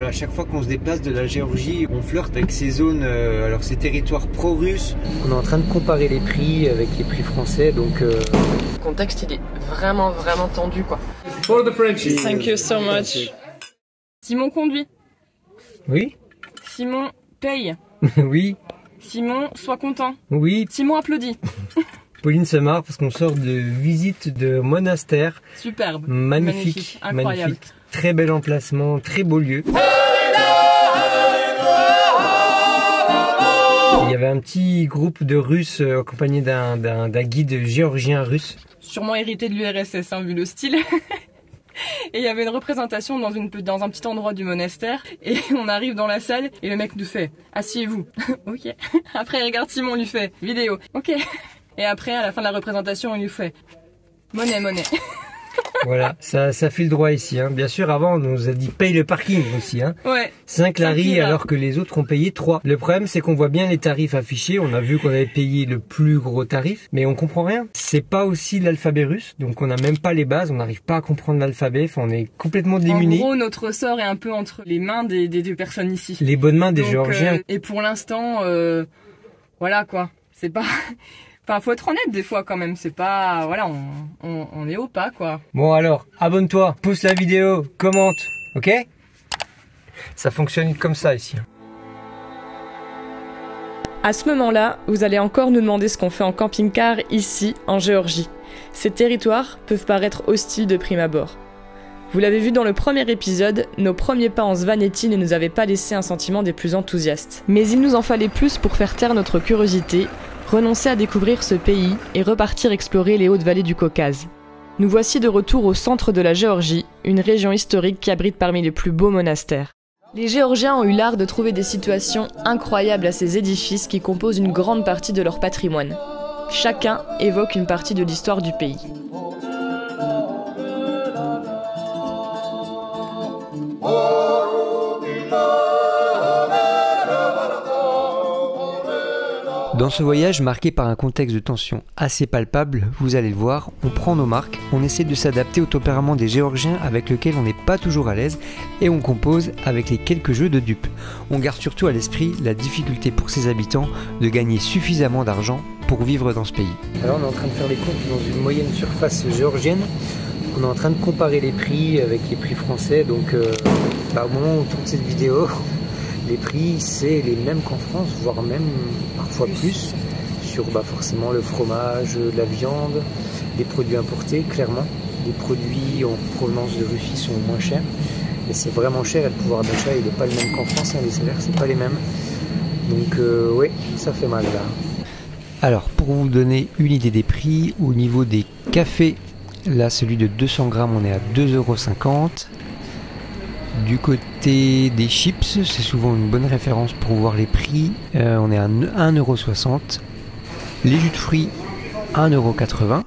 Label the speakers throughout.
Speaker 1: À chaque fois qu'on se déplace de la Géorgie, on flirte avec ces zones, alors ces territoires pro-russes. On est en train de comparer les prix avec les prix français, donc... Le
Speaker 2: contexte, il est vraiment tendu, quoi.
Speaker 3: For the Frenchies.
Speaker 2: Thank you so much. Simon conduit.
Speaker 1: Oui.
Speaker 2: Simon paye.
Speaker 1: Oui.
Speaker 2: Simon, sois content.
Speaker 1: Oui.
Speaker 2: Simon applaudit.
Speaker 1: Pauline se marre parce qu'on sort de visite de monastère.
Speaker 2: Superbe.
Speaker 1: Magnifique.
Speaker 2: Incroyable.
Speaker 1: Magnifique. Très bel emplacement, très beau lieu. Il y avait un petit groupe de Russes accompagné d'un guide géorgien russe.
Speaker 2: Sûrement hérité de l'URSS, hein, vu le style. Et il y avait une représentation dans un petit endroit du monastère. Et on arrive dans la salle et le mec nous fait « Asseyez-vous ». Ok. Après il regarde Simon, lui fait « Vidéo ». Ok. Et après, à la fin de la représentation, il lui fait « Monnaie, monnaie ».
Speaker 1: Voilà, ça file droit ici. Hein. Bien sûr, avant, on nous a dit paye le parking aussi. Hein.
Speaker 2: Ouais.
Speaker 1: 5 laris alors que les autres ont payé 3. Le problème, c'est qu'on voit bien les tarifs affichés. On a vu qu'on avait payé le plus gros tarif, mais on comprend rien. C'est pas aussi l'alphabet russe, donc on n'a même pas les bases. On n'arrive pas à comprendre l'alphabet. Enfin, on est complètement démunis.
Speaker 2: En gros, notre sort est un peu entre les mains des deux personnes ici.
Speaker 1: Les bonnes mains des Géorgiens.
Speaker 2: Et pour l'instant, voilà quoi. C'est pas... Enfin, faut être honnête des fois quand même, c'est pas... Voilà, on est au pas quoi.
Speaker 1: Bon alors, abonne-toi, pousse la vidéo, commente, ok? Ça fonctionne comme ça ici.
Speaker 2: À ce moment-là, vous allez encore nous demander ce qu'on fait en camping-car ici, en Géorgie. Ces territoires peuvent paraître hostiles de prime abord. Vous l'avez vu dans le premier épisode, nos premiers pas en Svaneti ne nous avaient pas laissé un sentiment des plus enthousiastes. Mais il nous en fallait plus pour faire taire notre curiosité, renoncer à découvrir ce pays et repartir explorer les hautes vallées du Caucase. Nous voici de retour au centre de la Géorgie, une région historique qui abrite parmi les plus beaux monastères. Les Géorgiens ont eu l'art de trouver des situations incroyables à ces édifices qui composent une grande partie de leur patrimoine. Chacun évoque une partie de l'histoire du pays.
Speaker 1: Dans ce voyage marqué par un contexte de tension assez palpable, vous allez le voir, on prend nos marques, on essaie de s'adapter au tempérament des Géorgiens avec lequel on n'est pas toujours à l'aise et on compose avec les quelques jeux de dupes. On garde surtout à l'esprit la difficulté pour ses habitants de gagner suffisamment d'argent pour vivre dans ce pays. Alors on est en train de faire les comptes dans une moyenne surface géorgienne. On est en train de comparer les prix avec les prix français, donc au moment où on tourne cette vidéo, les prix c'est les mêmes qu'en France, voire même parfois plus, sur forcément le fromage, la viande, les produits importés, clairement. Les produits en provenance de Russie sont moins chers, mais c'est vraiment cher et le pouvoir d'achat il n'est pas le même qu'en France, hein, les salaires c'est pas les mêmes. Donc oui, ça fait mal là. Alors pour vous donner une idée des prix, au niveau des cafés, là celui de 200 grammes on est à 2,50 €. Du côté des chips, c'est souvent une bonne référence pour voir les prix, on est à 1,60 €. Les jus de fruits, 1,80 €.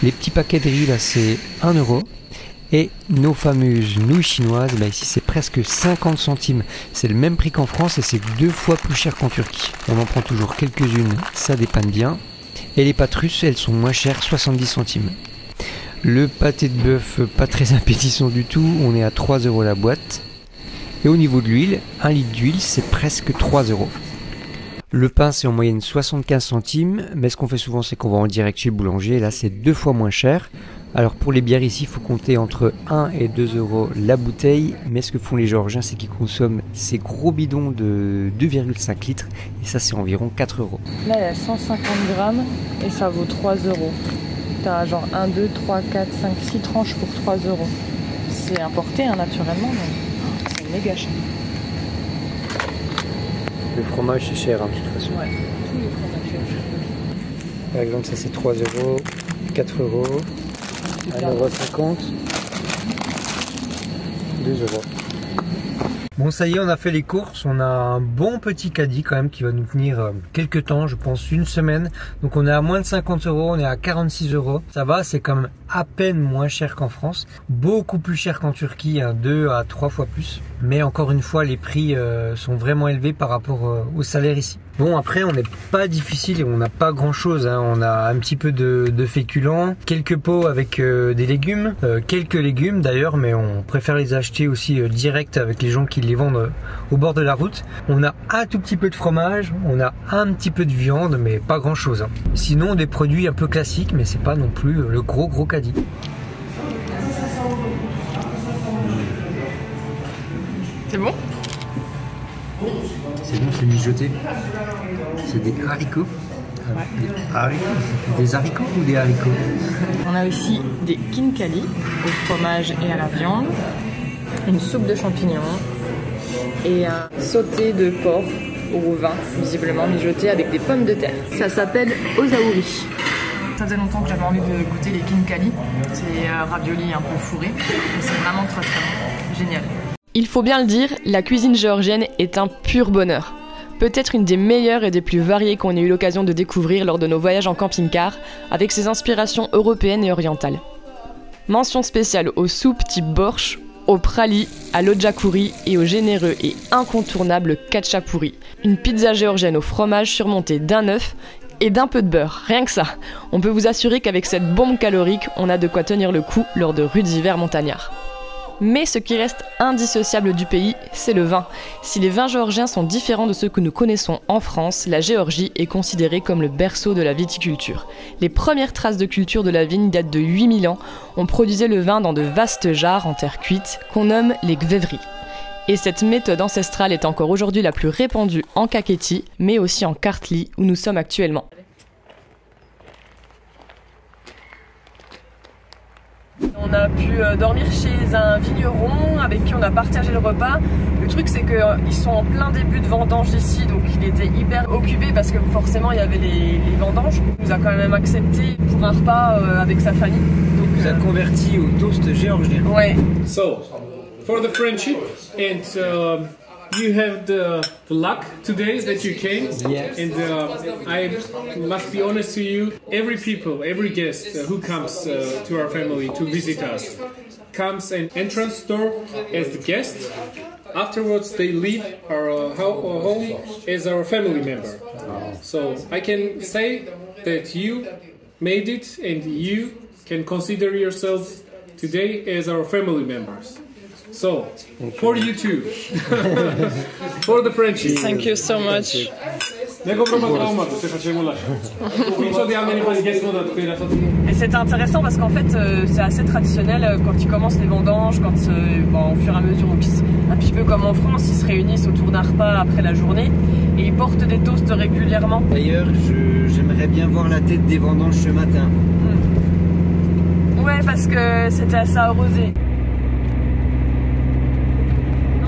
Speaker 1: Les petits paquets de riz, là c'est 1 €. Et nos fameuses nouilles chinoises, ici c'est presque 50 centimes. C'est le même prix qu'en France et c'est 2 fois plus cher qu'en Turquie. On en prend toujours quelques-unes, ça dépanne bien. Et les pâtes russes, elles sont moins chères, 70 centimes. Le pâté de bœuf, pas très appétissant du tout, on est à 3 € la boîte. Et au niveau de l'huile, 1 litre d'huile, c'est presque 3 €. Le pain, c'est en moyenne 75 centimes, mais ce qu'on fait souvent, c'est qu'on va en direct chez le boulanger, là c'est 2 fois moins cher. Alors pour les bières ici, il faut compter entre 1 et 2 € la bouteille, mais ce que font les Géorgiens, c'est qu'ils consomment ces gros bidons de 2,5 litres, et ça c'est environ 4 €.
Speaker 2: Là il y a 150 grammes et ça vaut 3 €. T'as genre 1, 2, 3, 4, 5, 6 tranches pour 3 €. C'est importé naturellement, mais c'est méga cher.
Speaker 1: Le fromage c'est cher de toute façon.
Speaker 2: Ouais, tous les fromages chers.
Speaker 1: Par exemple ça c'est 3 €, 4 €, 1,50 €, 2 €. Bon ça y est, on a fait les courses, on a un bon petit caddie quand même qui va nous tenir quelques temps, je pense une semaine. Donc on est à moins de 50 €, on est à 46 €. Ça va, c'est quand même à peine moins cher qu'en France. Beaucoup plus cher qu'en Turquie, 2 à 3 fois plus. Mais encore une fois, les prix sont vraiment élevés par rapport au salaire ici. Bon, après, on n'est pas difficile et on n'a pas grand chose, hein. On a un petit peu de féculents, quelques pots avec des légumes, quelques légumes d'ailleurs, mais on préfère les acheter aussi direct avec les gens qui les vendent au bord de la route. On a un tout petit peu de fromage, on a un petit peu de viande, mais pas grand chose, hein. Sinon, des produits un peu classiques, mais c'est pas non plus le gros caddie.
Speaker 2: C'est bon?
Speaker 1: C'est bon, c'est mijoté. C'est des haricots.
Speaker 2: Ouais.
Speaker 1: Des haricots ou des haricots?
Speaker 2: On a aussi des khinkali au fromage et à la viande, une soupe de champignons et un sauté de porc au vin, visiblement mijoté avec des pommes de terre. Ça s'appelle ozaouri. Ça faisait longtemps que j'avais envie de goûter les khinkali. C'est ravioli un peu fourré. C'est vraiment très bon. Génial. Il faut bien le dire, la cuisine géorgienne est un pur bonheur. Peut-être une des meilleures et des plus variées qu'on ait eu l'occasion de découvrir lors de nos voyages en camping-car, avec ses inspirations européennes et orientales. Mention spéciale aux soupes type borsch, au prali, à l'odjakuri et au généreux et incontournable khatchapuri, une pizza géorgienne au fromage surmontée d'un œuf et d'un peu de beurre, rien que ça. On peut vous assurer qu'avec cette bombe calorique, on a de quoi tenir le coup lors de rudes hivers montagnards. Mais ce qui reste indissociable du pays, c'est le vin. Si les vins géorgiens sont différents de ceux que nous connaissons en France, la Géorgie est considérée comme le berceau de la viticulture. Les premières traces de culture de la vigne datent de 8000 ans. On produisait le vin dans de vastes jarres en terre cuite, qu'on nomme les gvevri. Et cette méthode ancestrale est encore aujourd'hui la plus répandue en Kakheti, mais aussi en Kartli, où nous sommes actuellement. On a pu dormir chez un vigneron avec qui on a partagé le repas. Le truc c'est qu'ils sont en plein début de vendange ici, donc il était hyper occupé parce que forcément il y avait les vendanges. Il nous a quand même accepté pour un repas avec sa famille. Donc,
Speaker 1: il nous a converti au toast géorgien.
Speaker 2: Ouais.
Speaker 3: So, for the friendship and you have the luck today that you came.
Speaker 1: Yes.
Speaker 3: And I must be honest to you, every guest who comes to our family to visit us comes an entrance door as the guest. Afterwards they leave our home as our family member. So I can say that you made it and you can consider yourselves today as our family members. So, for you too, for the friendship.
Speaker 2: Thank you so much. Et c'est intéressant parce qu'en fait c'est assez traditionnel quand ils commencent les vendanges, quand au fur et à mesure, un petit peu comme en France, ils se réunissent autour d'un repas après la journée et ils portent des toasts régulièrement.
Speaker 1: D'ailleurs, j'aimerais bien voir la tête des vendanges ce matin.
Speaker 2: Ouais, parce que c'était assez arrosé.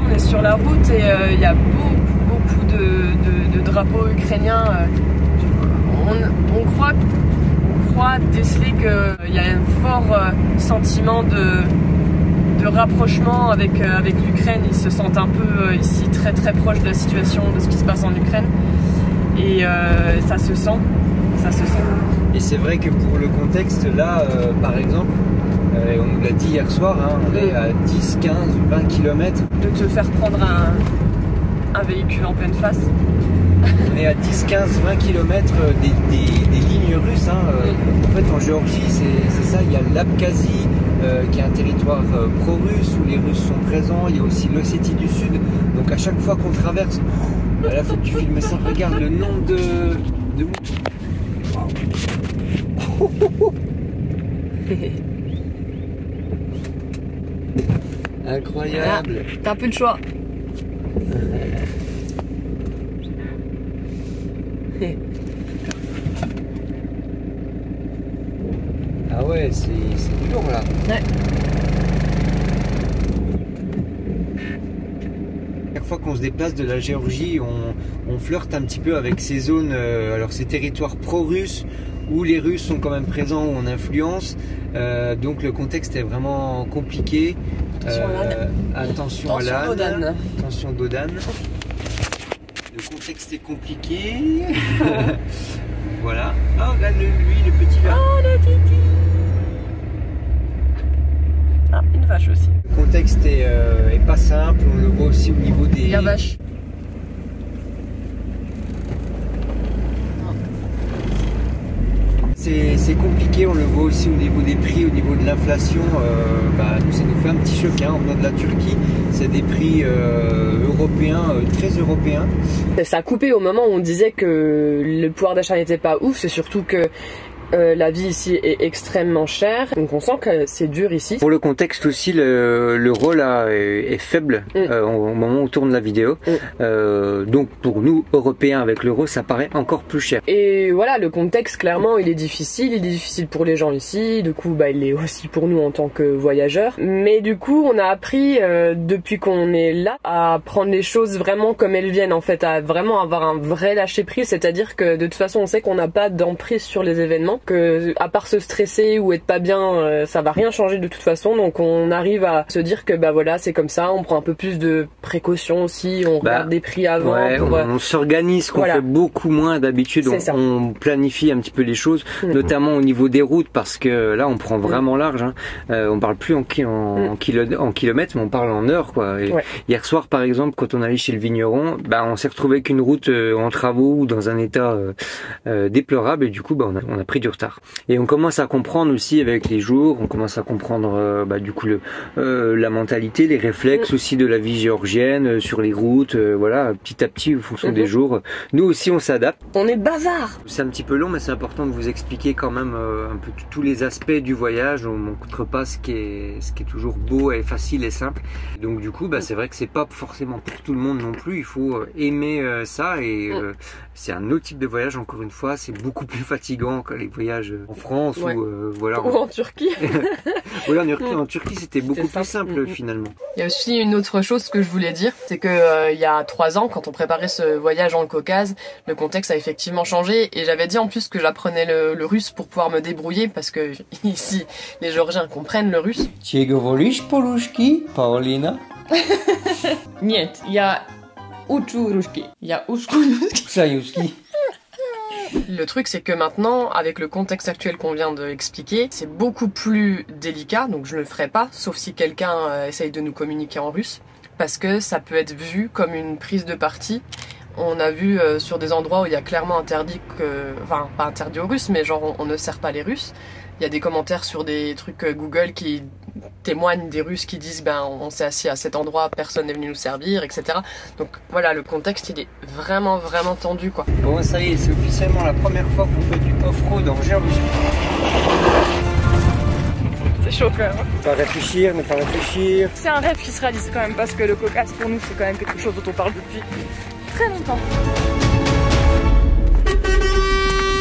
Speaker 2: On est sur la route et il y a beaucoup de drapeaux ukrainiens. On croit déceler qu'il y a un fort sentiment de rapprochement avec l'Ukraine. Ils se sentent un peu ici très proches de la situation, de ce qui se passe en Ukraine. Et ça se sent.
Speaker 1: Et c'est vrai que pour le contexte, là, par exemple, on nous l'a dit hier soir, hein, on est à 10, 15, 20 km.
Speaker 2: De te faire prendre un véhicule en pleine face.
Speaker 1: On est à 10, 15, 20 km des lignes russes. Hein. En fait, en Géorgie, c'est ça, il y a l'Abkhazie, qui est un territoire pro-russe où les Russes sont présents. Il y a aussi l'Ossétie du Sud. Donc à chaque fois qu'on traverse, là, faut que tu filmes ça. Regarde le nombre de moutons. Incroyable.
Speaker 2: Ah, t'as un peu de choix.
Speaker 1: Ah ouais, c'est dur là.
Speaker 2: Ouais.
Speaker 1: Chaque fois qu'on se déplace de la Géorgie, on flirte un petit peu avec ces zones, alors ces territoires pro-russes où les Russes sont quand même présents, où on influence. Donc le contexte est vraiment compliqué. Attention à l'âne. Attention Dodan. Le contexte est compliqué. Voilà. Oh, regarde lui, le petit là.
Speaker 2: Oh, le titi. Ah, une vache aussi.
Speaker 1: Le contexte est pas simple. On le voit aussi au niveau des...
Speaker 2: La vache.
Speaker 1: C'est compliqué, on le voit aussi au niveau des prix, au niveau de l'inflation. Nous, ça nous fait un petit choc en venant de la Turquie. C'est des prix européens, très européens.
Speaker 2: Ça a coupé au moment où on disait que le pouvoir d'achat n'était pas ouf. C'est surtout que la vie ici est extrêmement chère, donc on sent que c'est dur ici.
Speaker 1: Pour le contexte aussi, l'euro là est faible au moment où on tourne la vidéo. Donc pour nous, Européens, avec l'euro, ça paraît encore plus cher.
Speaker 2: Et voilà, le contexte, clairement, il est difficile pour les gens ici, du coup, il est aussi pour nous en tant que voyageurs. Mais du coup, on a appris, depuis qu'on est là, à prendre les choses vraiment comme elles viennent, en fait, à vraiment avoir un vrai lâcher-prise, c'est-à-dire que de toute façon, on sait qu'on n'a pas d'emprise sur les événements, que à part se stresser ou être pas bien, ça va rien changer de toute façon, donc on arrive à se dire que voilà, c'est comme ça, on prend un peu plus de précautions aussi, on regarde des prix avant.
Speaker 1: Ouais, on s'organise, qu'on fait beaucoup moins d'habitude, on planifie un petit peu les choses, notamment au niveau des routes, parce que là on prend vraiment large, hein. On parle plus en kilomètres, mais on parle en heures, quoi. Et hier soir par exemple, quand on allait chez le vigneron, on s'est retrouvé avec une route en travaux ou dans un état déplorable, et du coup on a pris du retard. Et on commence à comprendre aussi avec les jours, on commence à comprendre du coup la mentalité, les réflexes aussi de la vie géorgienne sur les routes, voilà, petit à petit en fonction des jours. Nous aussi on s'adapte.
Speaker 2: On est bavard.
Speaker 1: C'est un petit peu long, mais c'est important de vous expliquer quand même un peu tous les aspects du voyage. On ne montre pas ce qui est toujours beau et facile et simple. Donc du coup c'est vrai que c'est pas forcément pour tout le monde non plus, il faut aimer ça, et c'est un autre type de voyage, encore une fois, c'est beaucoup plus fatigant que les voyages en France ou
Speaker 2: en Turquie.
Speaker 1: Voilà, en Turquie c'était beaucoup plus simple finalement.
Speaker 2: Il y a aussi une autre chose que je voulais dire, c'est que il y a 3 ans, quand on préparait ce voyage en Caucase, le contexte a effectivement changé, et j'avais dit en plus que j'apprenais le russe pour pouvoir me débrouiller, parce que ici les Géorgiens comprennent le russe.
Speaker 1: Tu говоришь по-русски, Paulina?
Speaker 2: Нет, я учу русский. Я учу русский. Le truc, c'est que maintenant, avec le contexte actuel qu'on vient d'expliquer, c'est beaucoup plus délicat, donc je ne le ferai pas, sauf si quelqu'un essaye de nous communiquer en russe, parce que ça peut être vu comme une prise de parti. On a vu sur des endroits où il y a clairement interdit enfin pas interdit aux Russes, mais genre on ne sert pas les Russes. Il y a des commentaires sur des trucs Google qui témoignent des Russes qui disent on s'est assis à cet endroit, personne n'est venu nous servir, etc. Donc voilà, le contexte il est vraiment tendu, quoi.
Speaker 1: Bon, ça y est, c'est officiellement la première fois qu'on fait du off-road en Géorgie.
Speaker 2: C'est chaud quand même.
Speaker 1: Ne pas réfléchir.
Speaker 2: C'est un rêve qui se réalise quand même, parce que le Caucase pour nous c'est quand même quelque chose dont on parle depuis très longtemps.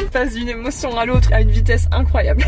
Speaker 2: On passe d'une émotion à l'autre à une vitesse incroyable.